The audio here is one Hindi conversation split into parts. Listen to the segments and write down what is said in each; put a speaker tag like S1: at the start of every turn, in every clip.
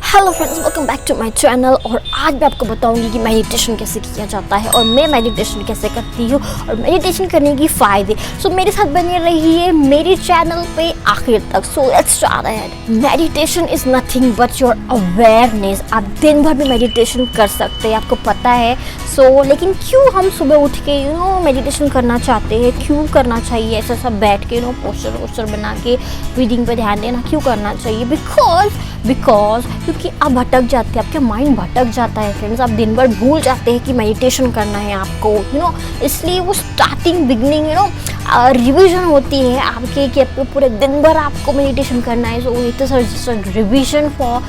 S1: Hello friends, welcome back to my channel. और आज मैं आपको बताऊंगी कि मेडिटेशन कैसे किया जाता है और मैं मेडिटेशन कैसे करती हूँ और मेडिटेशन करने की फ़ायदे। सो मेरे साथ बने रहिए मेरे चैनल पे आखिर तक। So let's start ahead. Meditation is nothing but your awareness. आप दिन भर में मेडिटेशन कर सकते हैं, आपको पता है। लेकिन क्यों हम सुबह उठ के मेडिटेशन करना चाहते हैं, क्यों करना चाहिए ऐसा सब बैठ के पोस्टर बना के ब्रीदिंग पे ध्यान देना क्यों करना चाहिए? बिकॉज क्योंकि आप भटक जाते हैं, आपके माइंड भटक जाता है फ्रेंड्स। आप दिन भर भूल जाते हैं कि मेडिटेशन करना है आपको, इसलिए वो स्टार्टिंग बिगनिंग रिवीजन होती है आपके कि आपको पूरे दिन भर आपको मेडिटेशन करना है। So it is just revision for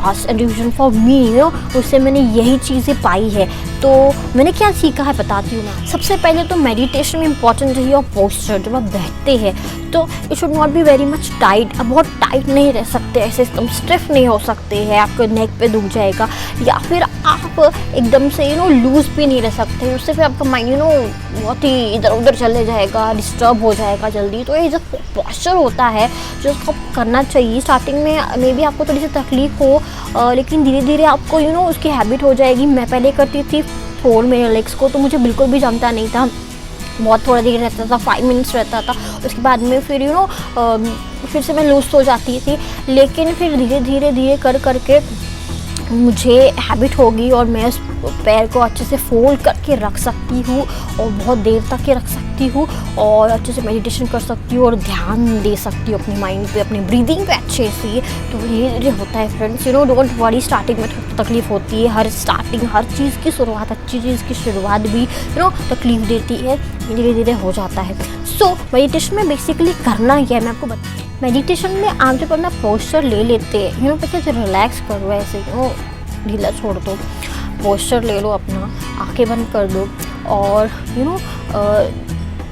S1: us and revision for me. उससे मैंने यही चीज़ें पाई है। तो मैंने क्या सीखा है बताती हूँ ना। सबसे पहले तो मेडिटेशन में इंपॉर्टेंट है योर पोस्चर। जब आप बैठते हैं तो it should not be very much tight. आप बहुत टाइट नहीं रह सकते, ऐसे एकदम स्टिफ नहीं हो सकते हैं, आपके नेक पे दुख जाएगा। या फिर आप एकदम से लूज भी नहीं रह सकते, उससे फिर आपका माइंड बहुत ही इधर उधर चले जाएगा, डिस्टर्ब हो जाएगा जल्दी। तो ये जो पोस्चर होता है जो उसको करना चाहिए स्टार्टिंग में मे बी आपको थोड़ी सी तकलीफ हो, लेकिन धीरे धीरे आपको उसकी हैबिट हो जाएगी। मैं पहले करती थी फोल्ड मेरे लेग्स को, तो मुझे बिल्कुल भी जमता नहीं था, बहुत थोड़ा देर रहता था, 5 मिनट्स रहता था। उसके बाद में फिर फिर से मैं लूज हो जाती थी। लेकिन फिर धीरे धीरे कर करके मुझे हैबिट होगी और मैं उस पैर को अच्छे से फोल्ड करके रख सकती हूँ और बहुत देर तक के रख सकती हूँ और अच्छे से मेडिटेशन कर सकती हूँ और ध्यान दे सकती हूँ अपने माइंड पे, अपनी ब्रीदिंग पे अच्छे से। तो धीरे धीरे होता है फ्रेंड्स। डोंट वरी, स्टार्टिंग में तकलीफ होती है। हर चीज़ की शुरुआत, अच्छी चीज़ की शुरुआत भी तकलीफ देती है, धीरे धीरे हो जाता है। सो मेडिटेशन में बेसिकली करना क्या है मैं आपको बता। मेडिटेशन में आमतौर पर अपना पोस्चर ले लेते हैं, पता है, रिलैक्स करो, ऐसे ढीला छोड़ दो, पोस्चर ले लो अपना, आंखें बंद कर दो और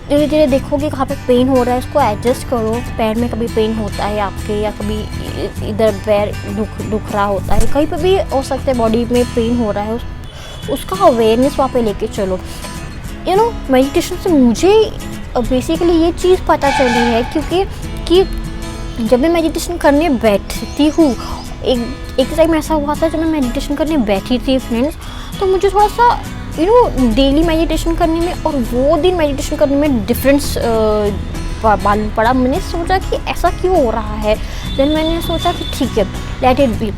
S1: धीरे धीरे देखोगे कहाँ पे पेन हो रहा है, उसको एडजस्ट करो। पैर में कभी पेन होता है आपके, या कभी इधर पैर दुख रहा होता है, कहीं पे भी हो सकता है बॉडी में पेन हो रहा है, उसका अवेयरनेस वहाँ पे लेके चलो। मेडिटेशन से मुझे बेसिकली ये चीज़ पता चली है कि जब मैं मेडिटेशन करने बैठती हूँ, एक टाइम ऐसा हुआ था जब मैं मेडिटेशन करने बैठी थी फ्रेंड्स, तो मुझे थोड़ा सा डेली मेडिटेशन करने में और वो दिन मेडिटेशन करने में डिफरेंस मालूम पड़ा। मैंने सोचा कि ऐसा क्यों हो रहा है। देन मैंने सोचा कि ठीक है, लेट इट बी।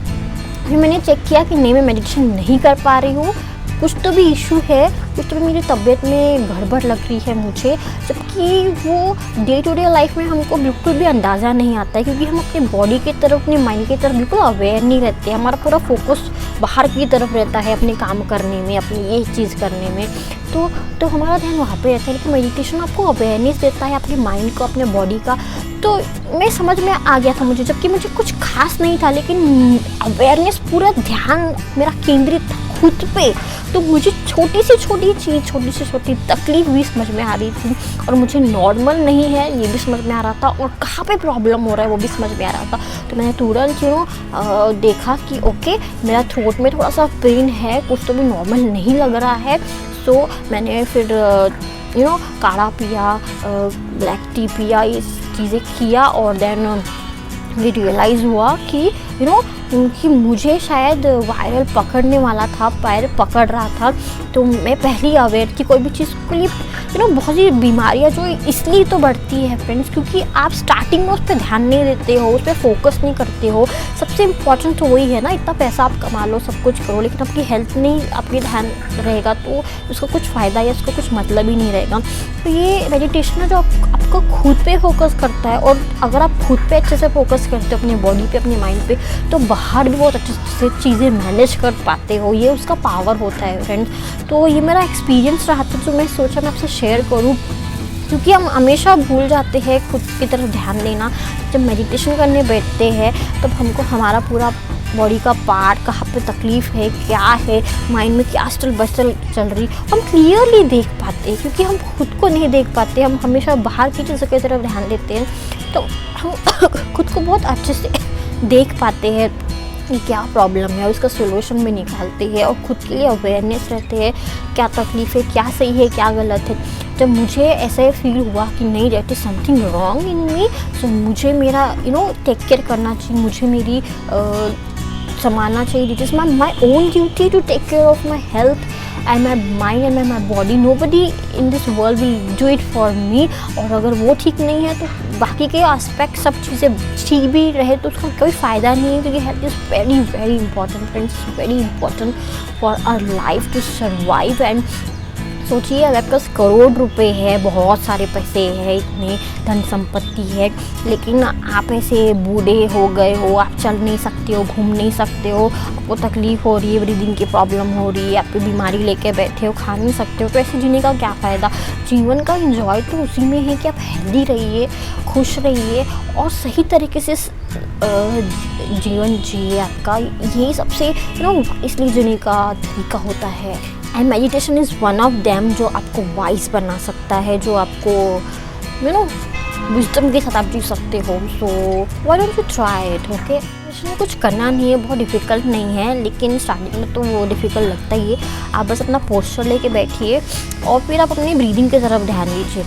S1: फिर मैंने चेक किया कि नहीं, मैं मेडिटेशन नहीं कर पा रही हूँ, कुछ तो भी इशू है, कुछ तो भी मेरी तबीयत में गड़बड़ लग रही है मुझे। जबकि वो डे टू डे लाइफ में हमको बिल्कुल भी अंदाज़ा नहीं आता है, क्योंकि हम अपने बॉडी की तरफ, अपने माइंड की तरफ बिल्कुल अवेयर नहीं रहते। हमारा पूरा फोकस बाहर की तरफ रहता है, अपने काम करने में, अपनी ये चीज़ करने में। तो हमारा ध्यान वहाँ पे रहता है। लेकिन मेडिटेशन आपको अवेयरनेस देता है अपने माइंड को, अपने बॉडी का। तो मैं समझ में आ गया था मुझे, जबकि मुझे कुछ खास नहीं था, लेकिन अवेयरनेस, पूरा ध्यान मेरा केंद्रित था खुद पे। तो मुझे छोटी से छोटी तकलीफ भी समझ में आ रही थी और मुझे नॉर्मल नहीं है ये भी समझ में आ रहा था, और कहाँ पे प्रॉब्लम हो रहा है वो भी समझ में आ रहा था। तो मैंने तुरंत देखा कि ओके, मेरा थ्रोट में थोड़ा सा पेन है, कुछ तो भी नॉर्मल नहीं लग रहा है। सो मैंने फिर काढ़ा पिया, ब्लैक टी पिया, ये चीज़ें किया और देन मुझे रियलाइज़ हुआ कि कि मुझे शायद वायरल पकड़ने वाला था, पैर पकड़ रहा था। तो मैं पहले ही अवेयर थी। कोई भी चीज़ के लिए बहुत सी बीमारियां जो इसलिए तो बढ़ती है फ्रेंड्स, क्योंकि आप स्टार्टिंग में उस पर ध्यान नहीं देते हो, उस पर फोकस नहीं करते हो। सबसे इम्पॉर्टेंट तो वही है ना, इतना पैसा आप कमा लो, सब कुछ करो, लेकिन आपकी हेल्थ नहीं, आपकी ध्यान रहेगा तो उसका कुछ फ़ायदा या उसका कुछ मतलब ही नहीं रहेगा। तो ये मेडिटेशन है जो आपको खुद पे फोकस करता है, और अगर आप खुद पे अच्छे से फोकस करते हो, अपनी बॉडी पे, अपने माइंड पे, तो बाहर भी बहुत अच्छे से चीज़ें मैनेज कर पाते हो। ये उसका पावर होता है फ्रेंड्स। तो ये मेरा एक्सपीरियंस रहा था, जो मैं सोचा मैं आपसे शेयर करूँ, क्योंकि हम हमेशा भूल जाते हैं खुद की तरफ ध्यान देना। जब मेडिटेशन करने बैठते हैं तब हमको हमारा पूरा बॉडी का पार्ट, कहाँ पे तकलीफ़ है, क्या है, माइंड में क्या चल रही, हम क्लियरली देख पाते हैं। क्योंकि हम खुद को नहीं देख पाते, हम हमेशा बाहर की चीज़ों की तरफ ध्यान देते हैं, तो हम खुद को बहुत अच्छे से देख पाते हैं कि क्या प्रॉब्लम है, उसका सोल्यूशन भी निकालते हैं और खुद के लिए अवेयरनेस रहते हैं, क्या तकलीफ़ है, क्या सही है, क्या गलत है। जब मुझे ऐसे फील हुआ कि नहीं, there is something wrong in me, so मुझे मेरा टेक केयर करना चाहिए, मुझे मेरी संभालना चाहिए. It is my own duty to take care of my health and my mind and my body. Nobody in this world will do it for me. और अगर वो ठीक नहीं है तो बाकी के एस्पेक्ट सब चीज़ें ठीक भी रहे तो उसका कोई फ़ायदा नहीं है, क्योंकि health is very very important friends, very important for our life to survive. And सोचिए अगर आपके पास करोड़ रुपए है, बहुत सारे पैसे हैं, इतने धन संपत्ति है, लेकिन आप ऐसे बूढ़े हो गए हो, आप चल नहीं सकते हो, घूम नहीं सकते हो, आपको तकलीफ़ हो रही है, ब्रीदिंग की प्रॉब्लम हो रही है, आपकी बीमारी लेके बैठे हो, खा नहीं सकते हो, तो ऐसे जीने का क्या फ़ायदा. जीवन का एंजॉय तो उसी में है कि आप हेल्दी रहिए, खुश रहिए और सही तरीके से जीवन जिए. आपका यही सबसे इसलिए जीने का तरीका होता है. And meditation is one of them जो आपको वाइज बना सकता है, जो आपको विजडम के साथ आप जी सकते हो. So why don't you try it. Okay, इसमें कुछ करना नहीं है, बहुत डिफ़िकल्ट नहीं है, लेकिन स्टार्टिंग में तो वो डिफ़िकल्ट लगता ही है. आप बस अपना पोस्चर लेके बैठिए और फिर आप अपनी ब्रीदिंग की तरफ ध्यान दीजिए.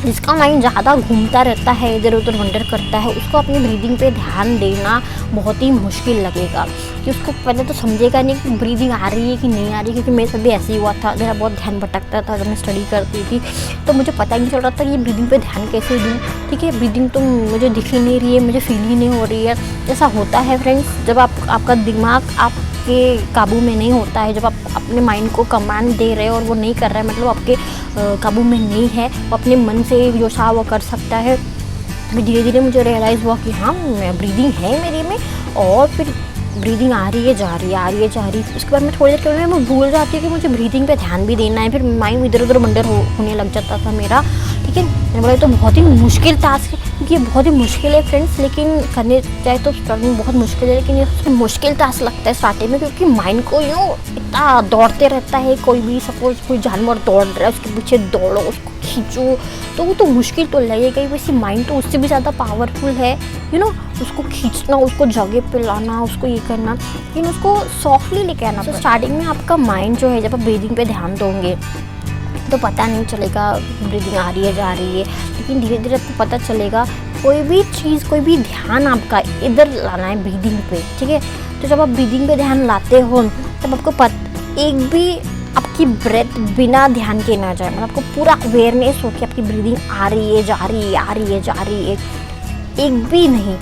S1: जिसका माइंड ज़्यादा घूमता रहता है, इधर उधर वंडर करता है, उसको अपनी ब्रीदिंग पे ध्यान देना बहुत ही मुश्किल लगेगा, कि उसको पहले तो समझेगा नहीं कि ब्रीदिंग आ रही है कि नहीं आ रही. क्योंकि मेरे साथ भी ऐसे ही हुआ था, मेरा बहुत ध्यान भटकता था जब मैं स्टडी करती थी, तो मुझे पता ही नहीं चल रहा था कि ये ब्रीदिंग पे ध्यान कैसे दूँ. ठीक है, ब्रीदिंग तो मुझे दिख ही नहीं रही है, मुझे फील ही नहीं हो रही है. ऐसा होता है फ्रेंड्स, जब आपका दिमाग आपके काबू में नहीं होता है, जब आप अपने माइंड को कमांड दे रहे हो और वो नहीं कर रहा है, मतलब आपके काबू में नहीं है, वो अपने मन से जो चाह वो कर सकता है. फिर धीरे धीरे मुझे रियलाइज़ हुआ कि हाँ, ब्रीदिंग है मेरे में, और फिर ब्रीदिंग आ रही है जा रही है, आ रही है जा रही है. उसके बाद मैं थोड़ी देर के बाद मैं भूल जाती हूँ कि मुझे ब्रीदिंग पे ध्यान भी देना है. फिर माइंड इधर उधर वंडर होने लग जाता था मेरा. ठीक है, मैंने बोला तो बहुत ही मुश्किल टास्क है, क्योंकि ये बहुत ही मुश्किल है फ्रेंड्स, लेकिन करने चाहे तो स्टार्टिंग बहुत मुश्किल है, लेकिन ये मुश्किल टास्क लगता है स्टार्टिंग में, क्योंकि माइंड को इतना दौड़ते रहता है. कोई भी सपोज कोई जानवर दौड़ रहा है, उसके पीछे दौड़ो, उसको खींचो, तो वो तो मुश्किल तो लगेगा ही. वैसे माइंड तो उससे भी ज़्यादा पावरफुल है. उसको खींचना, उसको जगह पे लाना, उसको ये करना, लेकिन उसको सॉफ्टली लेके आना. तो स्टार्टिंग में आपका माइंड जो है, जब आप ब्रीदिंग पे ध्यान दोगे तो पता नहीं चलेगा ब्रीदिंग आ रही है जा रही है, लेकिन धीरे धीरे आपको पता चलेगा. कोई भी चीज़, कोई भी ध्यान आपका इधर लाना है ब्रीदिंग पे. ठीक है, तो जब आप ब्रीदिंग पे ध्यान लाते हो तब आपको एक भी आपकी ब्रेथ बिना ध्यान के ना जाए, मतलब आपको पूरा अवेयरनेस हो कि आपकी ब्रीदिंग आ रही है जा रही है, आ रही है जा रही है, एक भी नहीं.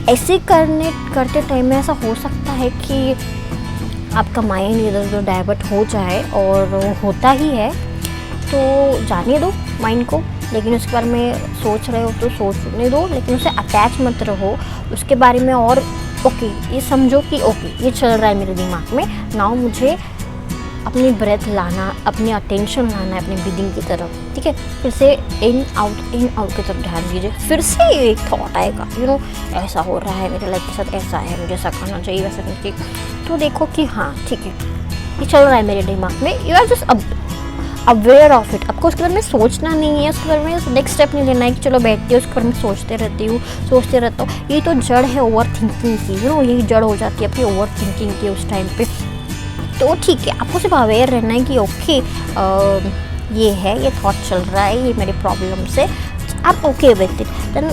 S1: ऐसे करते टाइम में ऐसा हो सकता है कि आपका माइंड इधर उधर डाइवर्ट हो जाए, और होता ही है, तो जाने दो माइंड को. लेकिन उसके बारे में सोच रहे हो तो सोचने दो, लेकिन उससे अटैच मत रहो उसके बारे में. और ओके, ये समझो कि ओके, ये चल रहा है मेरे दिमाग में, नाउ मुझे अपनी ब्रेथ लाना, अपनी अटेंशन लाना है अपनी ब्रीदिंग की तरफ. ठीक है, फिर से इन आउट की तरफ ध्यान दीजिए. फिर से एक थॉट आएगा, ऐसा हो रहा है मेरे लाइफ के साथ, ऐसा है, मुझे ऐसा करना चाहिए, वैसा करना चाहिए. तो देखो कि हाँ ठीक है, ये चल रहा है मेरे दिमाग में, you are just aware of it. आपको उसके बारे में सोचना नहीं है, उसके बारे में नेक्स्ट स्टेप नहीं लेना है कि चलो बैठती हूँ उसके बारे में सोचते रहता हूँ. ये तो जड़ है ओवर थिंकिंग की. यही जड़ हो जाती है आपकी ओवर थिंकिंग की उस टाइम पे. तो ठीक है, आपको सिर्फ अवेयर रहना है कि ओके, ये है, ये थॉट चल रहा है, ये मेरे प्रॉब्लम से, आप ओके विथ इट. देन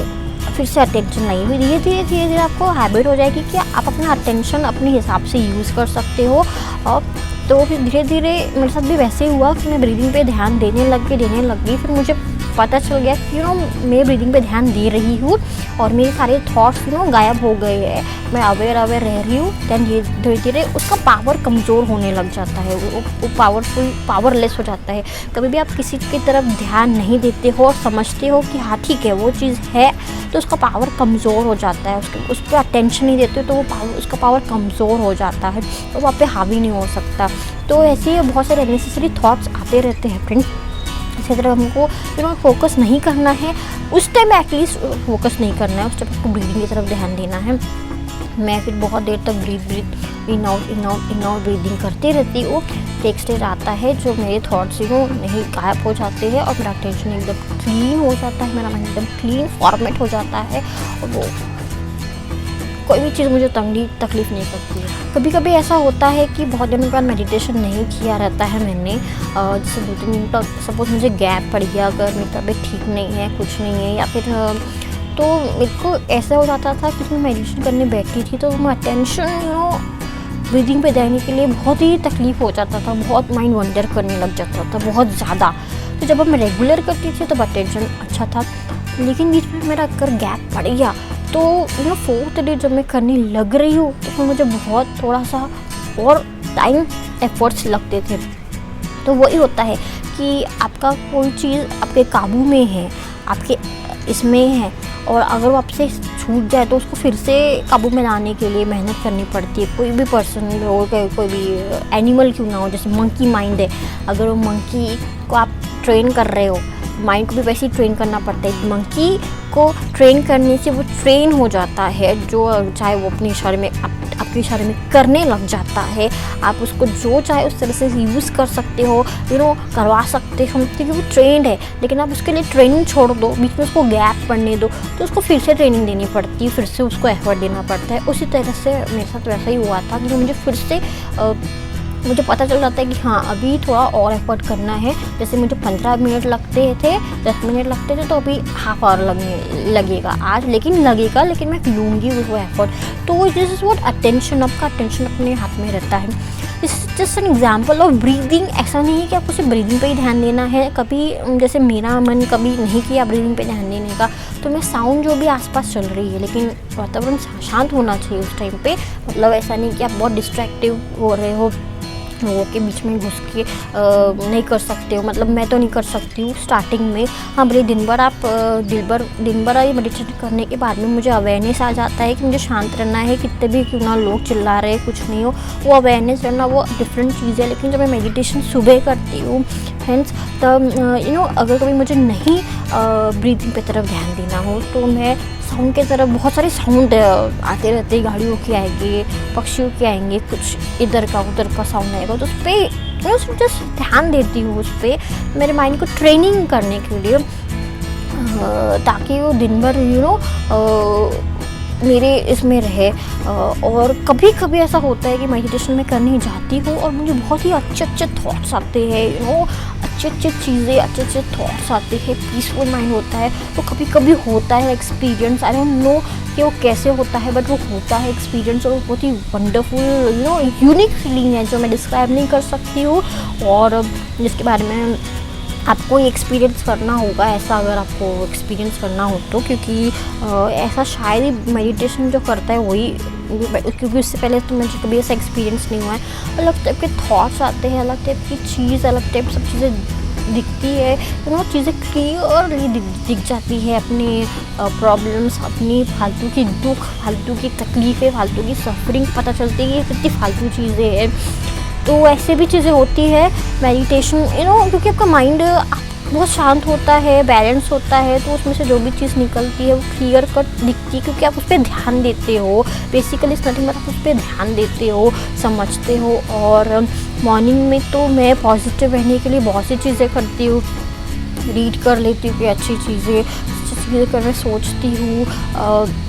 S1: फिर से अटेंशन लाइए. फिर धीरे धीरे आपको हैबिट हो जाएगी कि आप अपना अटेंशन अपने हिसाब से यूज़ कर सकते हो. और तो फिर धीरे धीरे मेरे साथ भी वैसे ही हुआ कि मैं ब्रीदिंग पे ध्यान देने लग गई. फिर मुझे पता चल गया कि मैं ब्रीदिंग पे ध्यान दे रही हूँ और मेरे सारे थॉट्स गायब हो गए हैं, मैं अवेयर रह रही हूँ. दैन धीरे धीरे उसका पावर कमज़ोर होने लग जाता है, वो पावरलेस हो जाता है. कभी भी आप किसी की तरफ ध्यान नहीं देते हो और समझते हो कि हाँ ठीक है वो चीज़ है, तो उसका पावर कमज़ोर हो जाता है. उस पर अटेंशन नहीं देते तो उसका पावर कमज़ोर हो जाता है, तो वो आप पे हावी नहीं हो सकता. तो ऐसे बहुत सारे अननेसेसरी थॉट्स आते रहते हैं फ्रेंड्स. इसी तरह हमको फोकस नहीं करना है उस टाइम, एटलीस्ट फोकस नहीं करना है उस टाइम, आपको ब्रीदिंग की तरफ ध्यान देना है. मैं फिर बहुत देर तक ब्रीथ इन आउट ब्रीदिंग करती रहती हूँ. एक स्टेज आता है जो मेरे थॉट्स नहीं गायब हो जाते हैं और मेरा अटेंशन एकदम क्लीन हो जाता है, मेरा माइंड एकदम क्लीन फॉर्मेट हो जाता है, और वो कोई भी चीज़ मुझे तकलीफ़ नहीं करती है. कभी कभी ऐसा होता है कि बहुत दिनों के बाद मेडिटेशन नहीं किया रहता है मैंने, जैसे 2-3 दिन तक सपोज़ मुझे गैप पड़ गया, अगर मेरी तबीयत ठीक नहीं है, कुछ नहीं है, या फिर तो मेरे को ऐसा हो जाता था कि मैं मेडिटेशन करने बैठती थी तो मैं अटेंशन ब्रीदिंग पे देने के लिए बहुत ही तकलीफ़ हो जाता था, बहुत माइंड वंडर करने लग जाता था बहुत ज़्यादा। तो जब अब मैं रेगुलर करती थी तब अटेंशन अच्छा था, लेकिन बीच में मेरा अगर गैप पड़ गया तो फोर्थ डे जब मैं करने लग रही हूँ तो फिर मुझे बहुत थोड़ा सा और टाइम एफर्ट्स लगते थे। तो वही होता है कि आपका कोई चीज़ आपके काबू में है, आपके इसमें है, और अगर वो आपसे छूट जाए तो उसको फिर से काबू में लाने के लिए मेहनत करनी पड़ती है। कोई भी पर्सन हो, कोई भी एनिमल क्यों ना हो, जैसे मंकी माइंड है, अगर वो मंकी को आप ट्रेन कर रहे हो, माइंड को भी वैसे ही ट्रेन करना पड़ता है। मंकी को ट्रेन करने से वो ट्रेन हो जाता है, जो चाहे वो अपने इशारे में आपके इशारे में करने लग जाता है। आप उसको जो चाहे उस तरह से यूज़ कर सकते हो, करवा सकते हो, क्योंकि वो ट्रेंड है। लेकिन आप उसके लिए ट्रेनिंग छोड़ दो, बीच में उसको गैप पड़ने दो, तो उसको फिर से ट्रेनिंग देनी पड़ती है, फिर से उसको एफर्ट देना पड़ता है। उसी तरह से मेरे साथ वैसा ही हुआ था कि मुझे फिर से मुझे पता चल जाता है कि हाँ अभी थोड़ा और एफर्ट करना है। जैसे मुझे 15 मिनट लगते थे, 10 मिनट लगते थे, तो अभी हाफ आवर लगेगा आज, लेकिन मैं लूँगी वो एफर्ट। तो दिस इज़ व्हाट अटेंशन, आपका अटेंशन अपने हाथ में रहता है। This is just an example of breathing. ऐसा नहीं है कि आपको सिर्फ ब्रीदिंग पे ही ध्यान देना है। कभी जैसे मेरा मन कभी नहीं किया ब्रीदिंग पे ध्यान देने का, तो मैं साउंड जो भी आसपास चल रही है, लेकिन वातावरण शांत होना चाहिए उस टाइम पे। मतलब ऐसा नहीं कि आप बहुत डिस्ट्रैक्टिव हो रहे हो, लोगों के बीच में घुस के नहीं कर सकते हो। मतलब मैं तो नहीं कर सकती हूँ स्टार्टिंग में। हाँ भले दिन भर ये मेडिटेशन करने के बाद में मुझे अवेयरनेस आ जाता है कि मुझे शांत रहना है, कितने भी क्यों ना लोग चिल्ला रहे कुछ नहीं हो, वो अवेयरनेस रहना वो डिफरेंट चीज़ है। लेकिन जब मैं मेडिटेशन सुबह करती हूँ फ्रेंड्स, तब अगर कभी मुझे नहीं ब्रीथिंग पे तरफ ध्यान देना हो तो मैं साउंड के तरफ, बहुत सारे साउंड आते रहते हैं, गाड़ियों के आएंगे, पक्षियों के आएंगे, कुछ इधर का उधर का साउंड आएगा, तो उस पर जस्ट ध्यान देती हूँ, उस पर मेरे माइंड को ट्रेनिंग करने के लिए, ताकि वो दिन भर मेरे इसमें रहे। और कभी कभी ऐसा होता है कि मेडिटेशन में करने जाती हूँ और मुझे बहुत ही अच्छे थॉट्स आते हैं, अच्छे चीज़ें, अच्छे थॉट्स आते हैं, पीसफुल माइंड होता है। तो कभी कभी होता है एक्सपीरियंस, आई डोंट नो कि वो कैसे होता है, बट वो होता है एक्सपीरियंस, और वो बहुत ही वंडरफुल यूनिक फीलिंग है जो मैं डिस्क्राइब नहीं कर सकती हूँ, और जिसके बारे में आपको एक्सपीरियंस करना होगा, ऐसा अगर आपको एक्सपीरियंस करना हो तो, क्योंकि ऐसा शायद ही मेडिटेशन जो करता है वही, क्योंकि उससे पहले तो मुझे कभी ऐसा एक्सपीरियंस नहीं हुआ है। अलग टाइप के थॉट्स आते हैं, अलग टाइप की चीज़, अलग टाइप सब चीज़ें दिखती है, वो चीज़ें क्लियरली दिख जाती है। अपने प्रॉब्लम्स, अपनी फालतू की दुख, फालतू की तकलीफ़ें, फालतू की सफरिंग पता चलती है कि कितनी फालतू चीज़ें हैं। तो ऐसे भी चीज़ें होती है मेडिटेशन, क्योंकि आपका माइंड बहुत शांत होता है, बैलेंस होता है, तो उसमें से जो भी चीज़ निकलती है वो क्लियर कट दिखती है, क्योंकि आप उस पर ध्यान देते हो। बेसिकली इस नथिंग बट आप उस पर ध्यान देते हो, समझते हो। और मॉर्निंग में तो मैं पॉजिटिव रहने के लिए बहुत सी चीज़ें करती हूँ, रीड कर लेती हूँ कि अच्छी चीज़ें करने सोचती हूँ।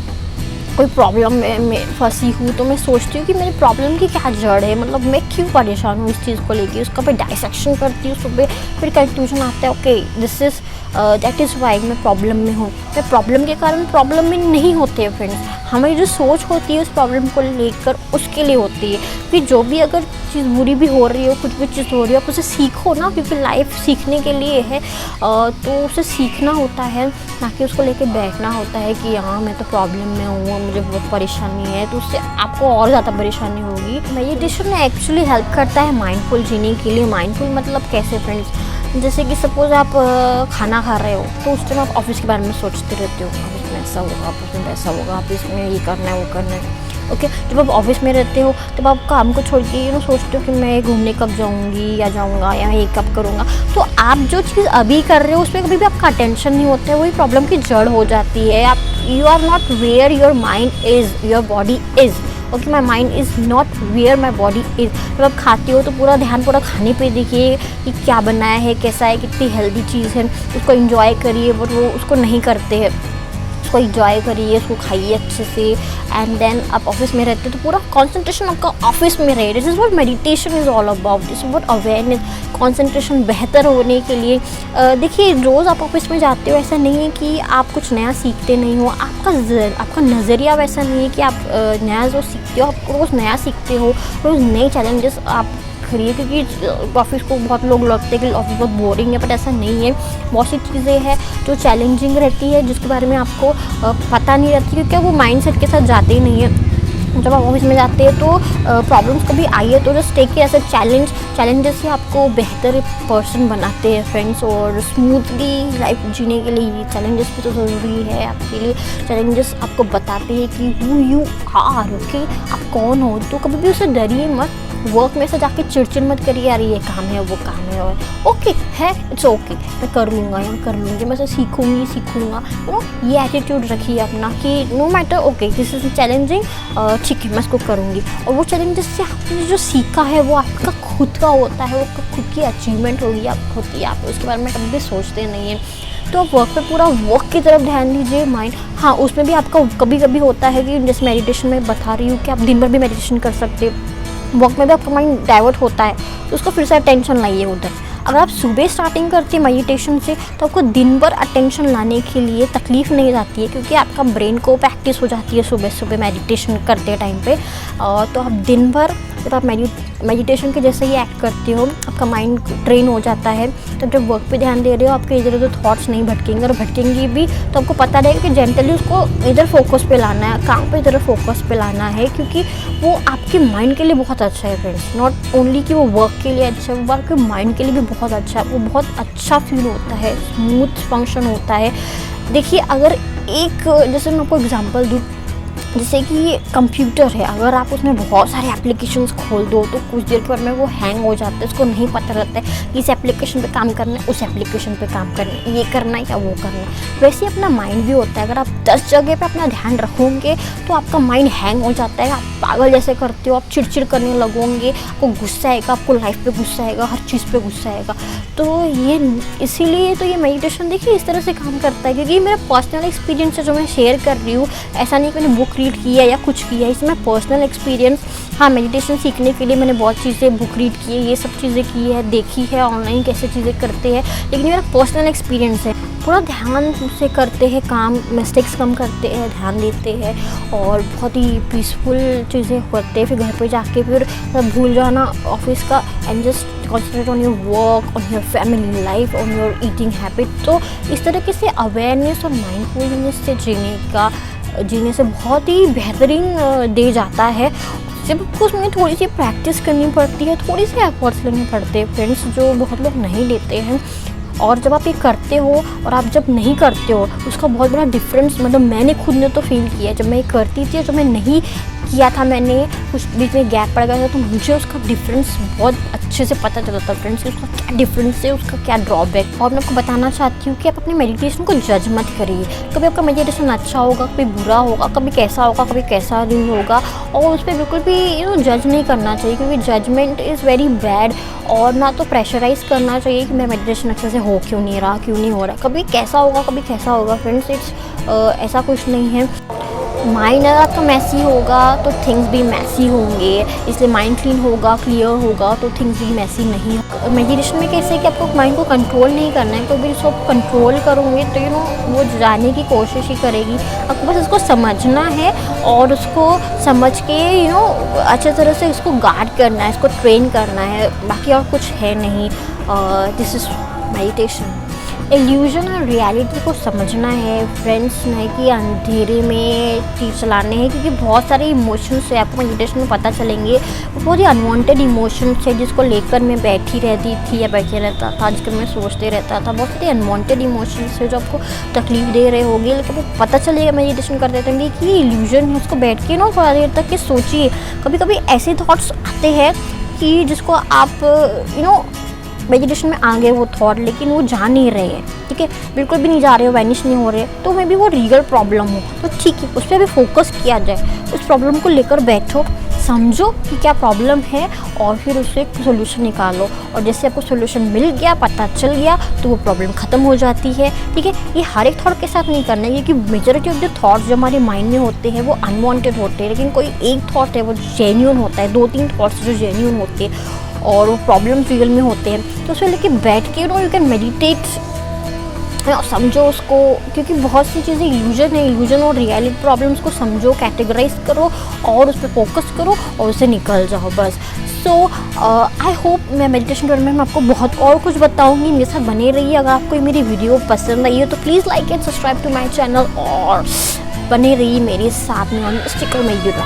S1: कोई प्रॉब्लम में फंसी हूँ तो मैं सोचती हूँ कि मेरी प्रॉब्लम की क्या जड़ है, मतलब मैं क्यों परेशान हूँ इस चीज़ को लेके, उसका फिर डाइसेक्शन करती हूँ सुबह, फिर कंक्लूजन आता है okay this is that is why मैं प्रॉब्लम में हूँ। मैं प्रॉब्लम के कारण प्रॉब्लम में नहीं होते हैं फ्रेंड्स, हमारी जो सोच होती है उस प्रॉब्लम को लेकर उसके लिए होती है। फिर जो भी अगर चीज़ बुरी भी हो रही हो, कुछ भी चीज़ हो रही हो, आप उसे सीखो ना, क्योंकि लाइफ सीखने के लिए है। तो उसे सीखना होता है, ना कि उसको लेके बैठना होता है कि हाँ मैं तो प्रॉब्लम में हूँ, मुझे बहुत परेशानी है, तो उससे आपको और ज़्यादा परेशानी होगी। मेडिटेशन एक्चुअली हेल्प करता है माइंडफुल जीने के लिए। माइंडफुल मतलब कैसे फ्रेंड्स, जैसे कि सपोज़ आप खाना खा रहे हो तो उस टाइम आप ऑफिस के बारे में सोचते रहते हो, ऑफिस में ऐसा होगा, ऑफिस में वैसा होगा, ऑफिस में ये करना है वो करना है। ओके, जब आप ऑफिस में रहते हो तब आप काम को छोड़ के सोचते हो कि मैं घूमने कब जाऊंगी या जाऊंगा या ये कब करूंगा। तो आप जो चीज़ अभी कर रहे हो उसमें कभी भी आपका अटेंशन नहीं होता है, वही प्रॉब्लम की जड़ हो जाती है। आप you are not where your mind is, your body is. Okay, my mind is not where my body is. जब आप खाते हो तो पूरा ध्यान पूरा खाने पे देखिए कि क्या बनाया है, कैसा है, कितनी हेल्दी चीज़ है, उसको एंजॉय करिए, बट वो उसको नहीं करते हैं। उसको इंजॉय करिए, उसको खाइए अच्छे से, एंड देन आप ऑफिस में रहते तो पूरा कंसंट्रेशन आपका ऑफिस में रहे। This is what meditation is all about, this is what awareness, concentration बेहतर होने के लिए। देखिए रोज़ आप ऑफिस में जाते हो, ऐसा नहीं है कि आप कुछ नया सीखते नहीं हो, आपका नज़रिया वैसा नहीं है कि आप नया जो सीखते हो आप रोज़ नया सीखते हो, रोज़ नए चैलेंजेस आप करिए। क्योंकि ऑफिस को बहुत लोग लगते हैं कि ऑफिस बहुत बोरिंग है, बट ऐसा नहीं है। बहुत सी चीज़ें हैं जो चैलेंजिंग रहती है, जिसके बारे में आपको पता नहीं रहती, क्योंकि वो माइंडसेट के साथ जाते ही नहीं है। जब आप ऑफिस में जाते हैं तो प्रॉब्लम्स कभी आई है तो जस्ट टेक के ऐसे चैलेंजेस ही आपको बेहतर पर्सन बनाते हैं फ्रेंड्स। और स्मूथली लाइफ जीने के लिए चैलेंजेस भी तो ज़रूरी है आपके लिए। चैलेंजेस आपको बताते हैं कि हु यू आर, ओके, आप कौन हो। तो कभी भी उससे डरिए मत, वर्क में से जाके चिड़चिड़ मत करिए, यार ये काम है वो काम है, और ओके है, इट्स ओके, मैं कर लूँगा या कर लूँगी, मैं से सीखूँगा, यू नो, ये एटीट्यूड रखिए अपना कि no matter, okay this is challenging, ठीक है मैं इसको करूँगी। और वो चैलेंजेस से आपने जो सीखा है वो आपका खुद का होता है, वो खुद की अचीवमेंट होती है, आप उसके बारे में कभी भी सोचते नहीं हैं। तो आप वर्क पे पूरा वर्क की तरफ ध्यान दीजिए, माइंड, हाँ उसमें भी आपका कभी कभी होता है कि जैसे मेडिटेशन में बता रही हूँ कि आप दिन भर भी मेडिटेशन कर सकते हो, वर्क में भी आपका माइंड डाइवर्ट होता है तो उसको फिर से अटेंशन लाइए उधर। अगर आप सुबह स्टार्टिंग करते हैं मेडिटेशन से तो आपको दिन भर अटेंशन लाने के लिए तकलीफ़ नहीं जाती है, क्योंकि आपका ब्रेन को प्रैक्टिस हो जाती है सुबह सुबह मेडिटेशन करते टाइम पे। तो आप दिन भर जब आप मेडिटेशन के जैसे ही एक्ट करते हो आपका माइंड ट्रेन हो जाता है। तो जब वर्क पे ध्यान दे रहे हो आपके इधर उधर थॉट्स नहीं भटकेंगे, और भटकेंगे भी तो आपको पता रहेगा कि जेंटली उसको इधर फोकस पे लाना है, काम पे इधर फोकस पे लाना है, क्योंकि वो आपके माइंड के लिए बहुत अच्छा है फ्रेंड्स। नॉट ओनली कि वो वर्क के लिए अच्छा है, वो आपके माइंड के लिए भी बहुत अच्छा है, वो बहुत अच्छा फील होता है, स्मूथ फंक्शन होता है। देखिए अगर एक जैसे मैं आपको एग्जांपल दूँ, जैसे कि कंप्यूटर है, अगर आप उसमें बहुत सारे एप्लीकेशंस खोल दो तो कुछ देर के बाद में वो हैंग हो जाता है, उसको नहीं पता रहता है कि इस एप्लीकेशन पे काम करना है, उस एप्लीकेशन पे काम करना है, ये करना है या वो करना है। वैसे ही अपना माइंड भी होता है, अगर आप 10 जगह पे अपना ध्यान रखोगे तो आपका माइंड हैंग हो जाता है, आप पागल जैसे करते हो, आप चिड़चिड़ करने लगोगे, आपको गुस्सा आएगा, आपको लाइफ पे गुस्सा आएगा, हर चीज़ पे गुस्सा आएगा। तो ये इसीलिए तो ये मेडिटेशन देखिए इस तरह से काम करता है, क्योंकि ये मेरा पर्सनल एक्सपीरियंस है जो मैं शेयर कर रही हूँ। ऐसा नहीं कि मैंने बुक रीड किया या कुछ किया, इसमें पर्सनल एक्सपीरियंस। हाँ मेडिटेशन सीखने के लिए मैंने बहुत चीज़ें बुक रीड की है, ये सब चीज़ें की है, देखी है ऑनलाइन कैसे चीज़ें करते हैं, लेकिन मेरा पर्सनल एक्सपीरियंस है। पूरा ध्यान से करते हैं काम, मिस्टेक्स कम करते हैं, ध्यान देते हैं और बहुत ही पीसफुल चीज़ें करते हैं। फिर घर पे जाके फिर भूल जाना ऑफिस का and just concentrate on your work, on your family life, on your eating habit. तो इस तरीके से अवेयरनेस और माइंडफुलनेस से जीने से बहुत ही बेहतरीन डे जाता है। जब उसमें थोड़ी सी प्रैक्टिस करनी पड़ती है, थोड़ी सी एफर्ट्स लेने पड़ते हैं फ्रेंड्स, जो बहुत लोग नहीं लेते हैं। और जब आप ये करते हो और आप जब नहीं करते हो उसका बहुत बड़ा डिफरेंस, मतलब मैंने खुद ने तो फील किया। जब मैं ये करती थी, जब मैं नहीं किया था, मैंने कुछ बीच में गैप पड़ गया था, तो मुझे उसका डिफरेंस बहुत अच्छे से पता चला था फ्रेंड्स कि उसका क्या डिफरेंस है, उसका क्या ड्रॉबैक। और मैं आपको बताना चाहती हूँ कि आप अपने मेडिटेशन को जज मत करिए। कभी आपका मेडिटेशन अच्छा होगा, कभी बुरा होगा, कभी कैसा होगा, कभी कैसा नहीं होगा, और उस पर बिल्कुल भी जज नहीं करना चाहिए, क्योंकि जजमेंट इज़ वेरी बैड। और ना तो प्रेशराइज़ करना चाहिए कि मैं मेडिटेशन अच्छे से हो क्यों नहीं रहा, क्यों नहीं हो रहा, कभी कैसा होगा कभी कैसा होगा फ्रेंड्स। ऐसा कुछ नहीं है। माइंड अगर आपका मैसी होगा तो थिंग्स भी मैसी होंगे, इसलिए माइंड क्लीन होगा, क्लियर होगा तो थिंग्स भी मैसी नहीं होगा। मेडिटेशन में कैसे है कि आपको माइंड को कंट्रोल नहीं करना है, कभी इसको कंट्रोल करोगे तो वो जाने की कोशिश ही करेगी। आपको बस इसको समझना है और उसको समझ के अच्छे तरह से इसको गार्ड करना है, इसको ट्रेन करना है, बाकी और कुछ है नहीं। This is meditation. इल्यूजन और रियलिटी को समझना है फ्रेंड्स, नहीं कि अंधेरे में तीर चलाने हैं, क्योंकि बहुत सारे इमोशंस है आपको मेडिटेशन में पता चलेंगे। बहुत ही अनवांटेड इमोशंस है जिसको लेकर मैं बैठी रहती थी या बैठे रहता था, आजकल मैं सोचते रहता था। बहुत सारे अनवांटेड इमोशंस है जो आपको तकलीफ दे रहे होंगे, लेकिन वो पता चलेगा मेडिटेशन करते रहेंगे कि ये इल्यूजन है। उसको बैठ के थोड़ा देर तक के सोचिए। कभी कभी ऐसे थॉट्स आते हैं कि जिसको आप मेडिटेशन में आ गए वो थॉट, लेकिन वो जा नहीं रहे हैं, ठीक है, बिल्कुल भी नहीं जा रहे हो, वैनिश नहीं हो रहे, तो मे बी वो रियल प्रॉब्लम हो, तो ठीक है उस पर भी फोकस किया जाए। उस प्रॉब्लम को लेकर बैठो, समझो कि क्या प्रॉब्लम है और फिर उससे एक सोल्यूशन निकालो। और जैसे आपको सोल्यूशन मिल गया, पता चल गया, तो वो प्रॉब्लम ख़त्म हो जाती है। ठीक है, ये हर एक थॉट के साथ नहीं करना है, क्योंकि मेजॉरिटी ऑफ द थॉट्स जो हमारे माइंड में होते हैं वो अनवांटेड होते हैं, लेकिन कोई एक थॉट है वो जेन्यून होता है, 2-3 थॉट्स जो जेन्यून होते हैं और वो प्रॉब्लम रियल में होते हैं। तो उसमें लेके बैठ के यू कैन मेडिटेट, समझो उसको, क्योंकि बहुत सी चीज़ें इल्यूजन है, इल्यूजन और रियलिटी प्रॉब्लम्स को समझो, कैटेगराइज करो और उस पर फोकस करो और उससे निकल जाओ बस। सो आई होप मैं मेडिटेशन के बारे में आपको बहुत और कुछ बताऊंगी, मेरे साथ बने रहिए। अगर आपको मेरी वीडियो पसंद आई है तो please like and subscribe to my channel और बने रहिए मेरे साथ में, स्टिकर में जुड़ा।